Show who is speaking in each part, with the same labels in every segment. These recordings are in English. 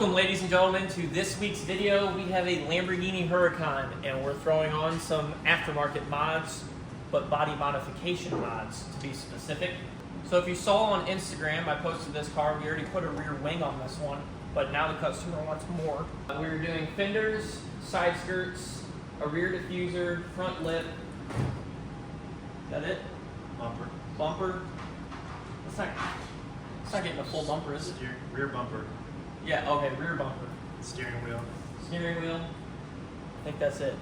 Speaker 1: Welcome, ladies and gentlemen, to this week's video. We have a Lamborghini Huracan, and we're throwing on some aftermarket mods, but body modification mods, to be specific. So if you saw on Instagram, I posted this car. We already put a rear wing on this one, but now the customer wants more. We were doing fenders, side skirts, a rear diffuser, front lip. Is that it?
Speaker 2: Bumper.
Speaker 1: Bumper. It's not getting a full bumper, is it?
Speaker 2: Rear bumper.
Speaker 1: Yeah, okay, rear bumper.
Speaker 2: Steering wheel.
Speaker 1: Steering wheel. I think that's it.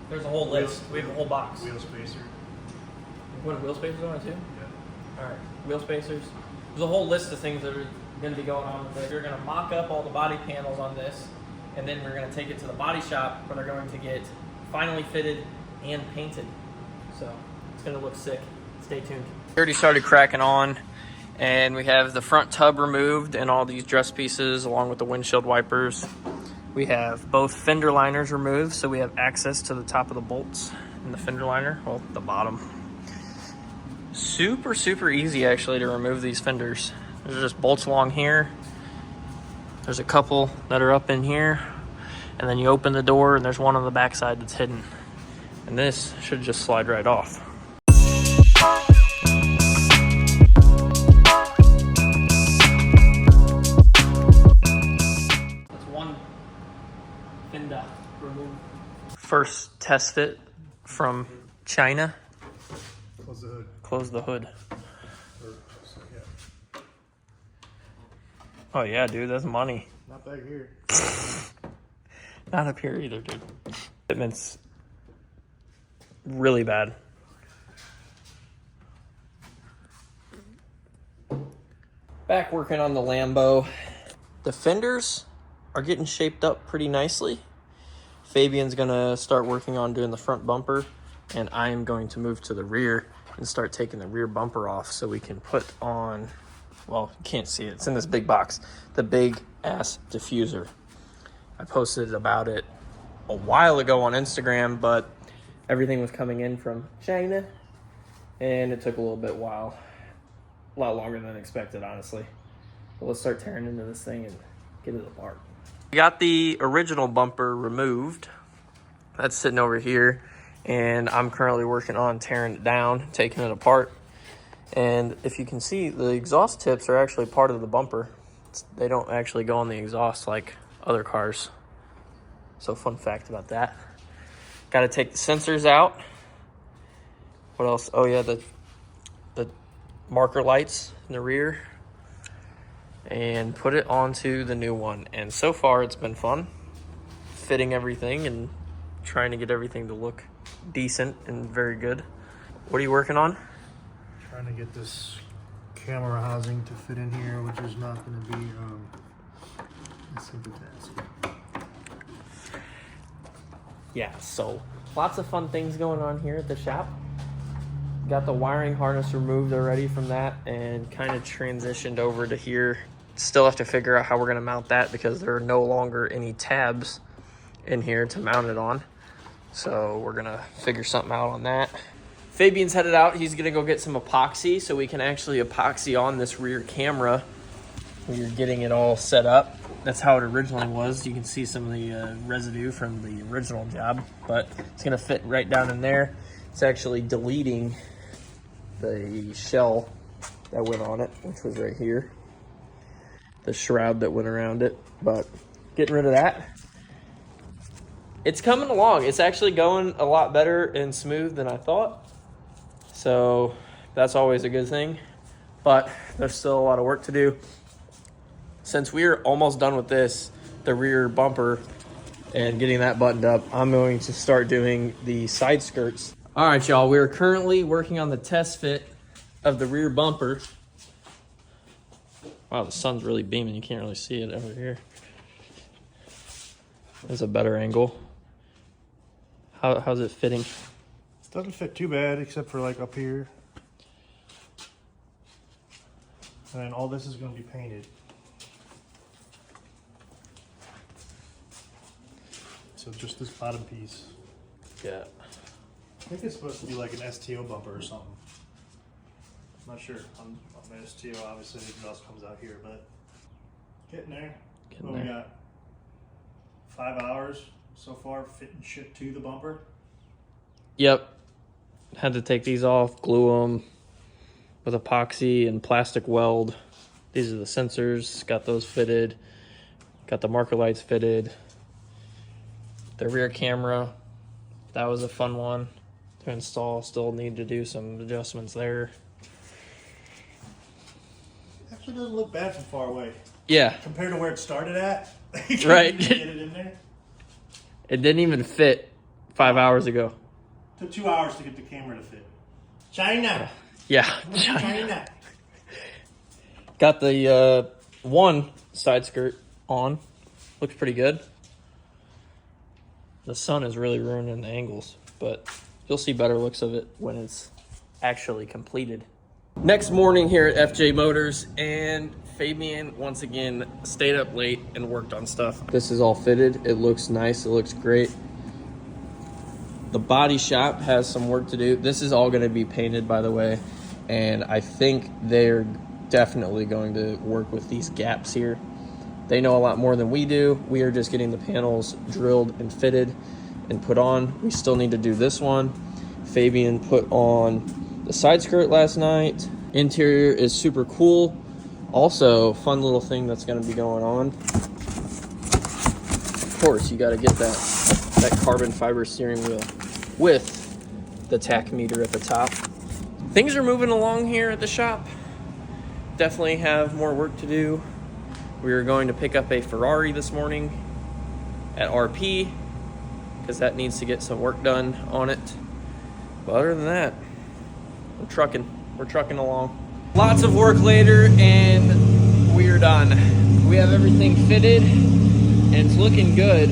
Speaker 1: There's a whole list. We have a whole box.
Speaker 2: Wheel spacer.
Speaker 1: You put wheel spacers on it too?
Speaker 2: Yeah.
Speaker 1: Alright, wheel spacers. There's a whole list of things that are going to be going on with this. We're going to mock up all the body panels on this, and then we're going to take it to the body shop where they're going to get finally fitted and painted. So, it's going to look sick. Stay tuned. We already started cracking on, and we have the front tub removed and all these dress pieces along with the windshield wipers. We have both fender liners removed, so we have access to the top of the bolts in the fender liner, well, the bottom. Super easy actually to remove these fenders. There's just bolts along here. There's a couple that are up in here, and then you open the door and there's one on the back side that's hidden. And this should just slide right off. First test fit from China.
Speaker 2: Close the hood.
Speaker 1: Close the hood. Oh yeah, dude, that's money.
Speaker 2: Not back here.
Speaker 1: Not up here either, dude. Fitment's really bad. Back working on the Lambo. The fenders are getting shaped up pretty nicely. Fabian's gonna start working on doing the front bumper, and I am going to move to the rear and start taking the rear bumper off so we can put on, well, you can't see it, it's in this big box, the big ass diffuser. I posted about it a while ago on Instagram, but everything was coming in from China, and it took a lot longer than expected, honestly. But let's start tearing into this thing and get it apart. We got the original bumper removed. That's sitting over here, and I'm currently working on tearing it down, taking it apart. And if you can see, the exhaust tips are actually part of the bumper. They don't actually go on the exhaust like other cars. So fun fact about that. Got to take the sensors out. What else? Oh yeah, the marker lights in the rear. And put it onto the new one. And so far it's been fun fitting everything and trying to get everything to look decent and very good. What are you working on?
Speaker 2: Trying to get this camera housing to fit in here, which is not going to be a simple task.
Speaker 1: Yeah, so lots of fun things going on here at the shop. Got the wiring harness removed already from that and kind of transitioned over to here. Still have to figure out how we're going to mount that because there are no longer any tabs in here to mount it on. So we're going to figure something out on that. Fabian's headed out. He's going to go get some epoxy so we can actually epoxy on this rear camera. We're getting it all set up. That's how it originally was. You can see some of the residue from the original job, but it's going to fit right down in there. It's actually deleting the shell that went on it, which was right here. The shroud that went around it, but getting rid of that. It's coming along. It's actually going a lot better and smooth than I thought. So that's always a good thing, but there's still a lot of work to do. Since we're almost done with this, the rear bumper, and getting that buttoned up, I'm going to start doing the side skirts. All right, y'all, we're currently working on the test fit of the rear bumper. Wow, the sun's really beaming. You can't really see it over here. There's a better angle. How's it fitting?
Speaker 2: It doesn't fit too bad, except for like up here. And then all this is going to be painted. So just this bottom piece.
Speaker 1: Yeah.
Speaker 2: I think it's supposed to be like an STO bumper or something. I'm not sure. On my STO, obviously the exhaust comes out here, but getting there.
Speaker 1: Getting
Speaker 2: We
Speaker 1: there.
Speaker 2: got 5 hours so far fitting shit to the bumper.
Speaker 1: Yep. Had to take these off, glue them with epoxy and plastic weld. These are the sensors. Got those fitted. Got the marker lights fitted. The rear camera. That was a fun one to install. Still need to do some adjustments there.
Speaker 2: Actually doesn't look bad from far away.
Speaker 1: Yeah.
Speaker 2: Compared to where it started at.
Speaker 1: Right.
Speaker 2: Get it in there.
Speaker 1: It didn't even fit 5 hours ago.
Speaker 2: Took 2 hours to get the camera to fit. China.
Speaker 1: Yeah.
Speaker 2: China.
Speaker 1: Got the one side skirt on. Looks pretty good. The sun is really ruining the angles, but you'll see better looks of it when it's actually completed. Next morning here at FJ Motors, and Fabian once again stayed up late and worked on stuff. This is all fitted. It looks nice. It looks great. The body shop has some work to do. This is all going to be painted, by the way, and I think they're definitely going to work with these gaps here. They know a lot more than we do. We are just getting the panels drilled and fitted and put on. We still need to do this one. Fabian put on the side skirt last night. Interior is super cool. Also, fun little thing that's going to be going on. Of course, you got to get that carbon fiber steering wheel with the tach meter at the top. Things are moving along here at the shop. Definitely have more work to do. We are going to pick up a Ferrari this morning at RP because that needs to get some work done on it. But other than that, we're trucking along. Lots of work later and we're done. We have everything fitted and it's looking good,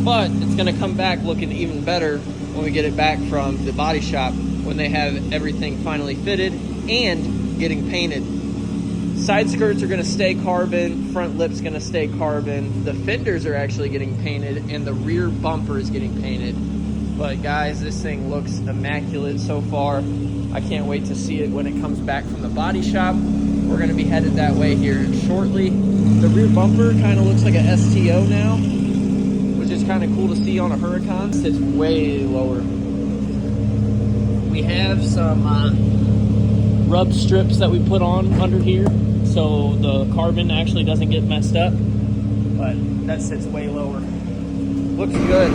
Speaker 1: but it's gonna come back looking even better when we get it back from the body shop, when they have everything finally fitted and getting painted. Side skirts are gonna stay carbon, front lip's gonna stay carbon. The fenders are actually getting painted and the rear bumper is getting painted. But guys, this thing looks immaculate so far. I can't wait to see it when it comes back from the body shop. We're gonna be headed that way here shortly. The rear bumper kind of looks like a STO now, which is kind of cool to see on a Huracan. It's way lower. We have some rub strips that we put on under here, so the carbon actually doesn't get messed up, but that sits way lower. Looks good.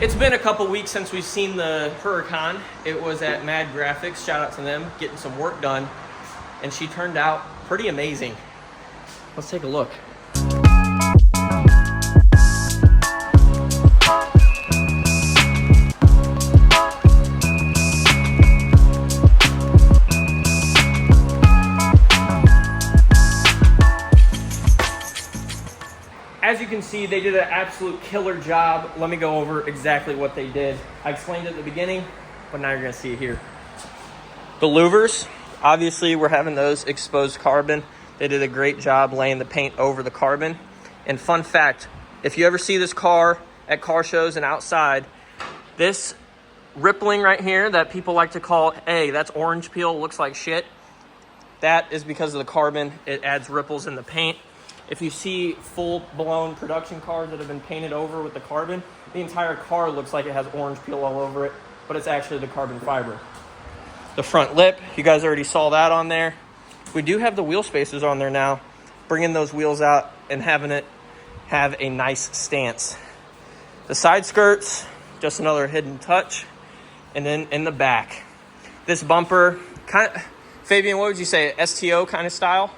Speaker 1: It's been a couple weeks since we've seen the Huracan. It was at Mad Graphics, shout out to them, getting some work done, and she turned out pretty amazing. Let's take a look. As you can see, they did an absolute killer job. Let me go over exactly what they did. I explained it at the beginning, but now you're gonna see it here. The louvers, obviously we're having those exposed carbon. They did a great job laying the paint over the carbon. And fun fact, if you ever see this car at car shows and outside, this rippling right here that people like to call, hey, that's orange peel, looks like shit. That is because of the carbon. It adds ripples in the paint. If you see full-blown production cars that have been painted over with the carbon, the entire car looks like it has orange peel all over it, but it's actually the carbon fiber. The front lip, you guys already saw that on there. We do have the wheel spacers on there now, bringing those wheels out and having it have a nice stance. The side skirts, just another hidden touch. And then in the back, this bumper, Fabian, what would you say, STO kind of style?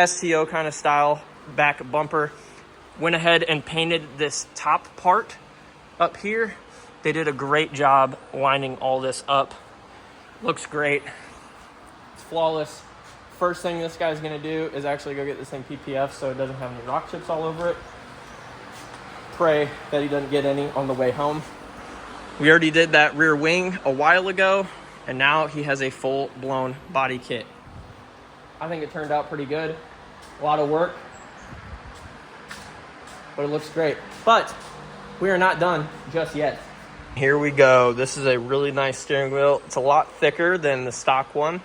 Speaker 1: STO kind of style back bumper. Went ahead and painted this top part up here. They did a great job lining all this up. Looks great. It's flawless. First thing this guy's gonna do is actually go get this thing PPF so it doesn't have any rock chips all over it. Pray that he doesn't get any on the way home. We already did that rear wing a while ago, and now he has a full-blown body kit. I think it turned out pretty good. A lot of work, but it looks great. But we are not done just yet. Here we go. This is a really nice steering wheel. It's a lot thicker than the stock one,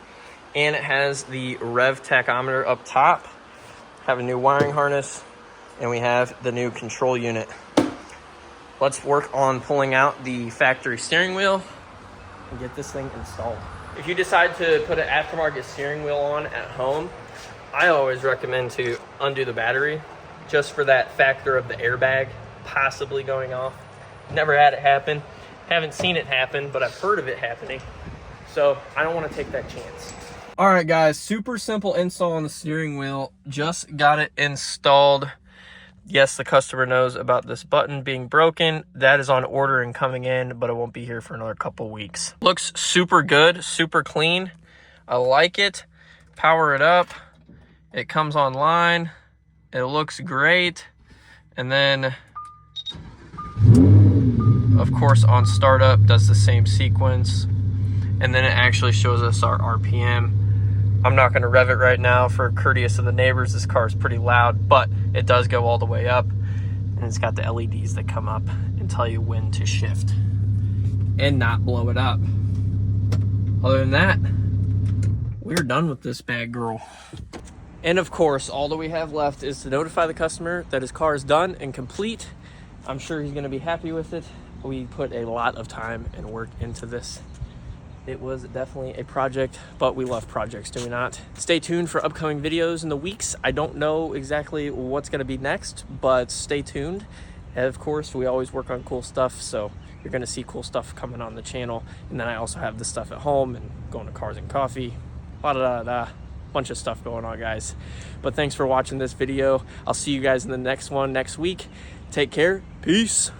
Speaker 1: and it has the rev tachometer up top. Have a new wiring harness, and we have the new control unit. Let's work on pulling out the factory steering wheel and get this thing installed. If you decide to put an aftermarket steering wheel on at home, I always recommend to undo the battery just for that factor of the airbag possibly going off. Never had it happen. Haven't seen it happen, but I've heard of it happening. So I don't want to take that chance. All right, guys, super simple install on the steering wheel. Just got it installed. Yes, the customer knows about this button being broken. That is on order and coming in, but it won't be here for another couple weeks. Looks super good, super clean. I like it. Power it up. It comes online. It looks great. And then, of course, on startup, does the same sequence. And then it actually shows us our RPM. I'm not going to rev it right now for courteous of the neighbors. This car is pretty loud, but it does go all the way up. And it's got the LEDs that come up and tell you when to shift and not blow it up. Other than that, we're done with this bad girl. And of course, all that we have left is to notify the customer that his car is done and complete. I'm sure he's going to be happy with it. We put a lot of time and work into this. It was definitely a project, but we love projects, do we not? Stay tuned for upcoming videos in the weeks. I don't know exactly what's going to be next, but stay tuned. And of course, we always work on cool stuff, so you're going to see cool stuff coming on the channel. And then I also have this stuff at home and going to Cars and Coffee, bunch of stuff going on, guys. But thanks for watching this video. I'll see you guys in the next one next week. Take care. Peace.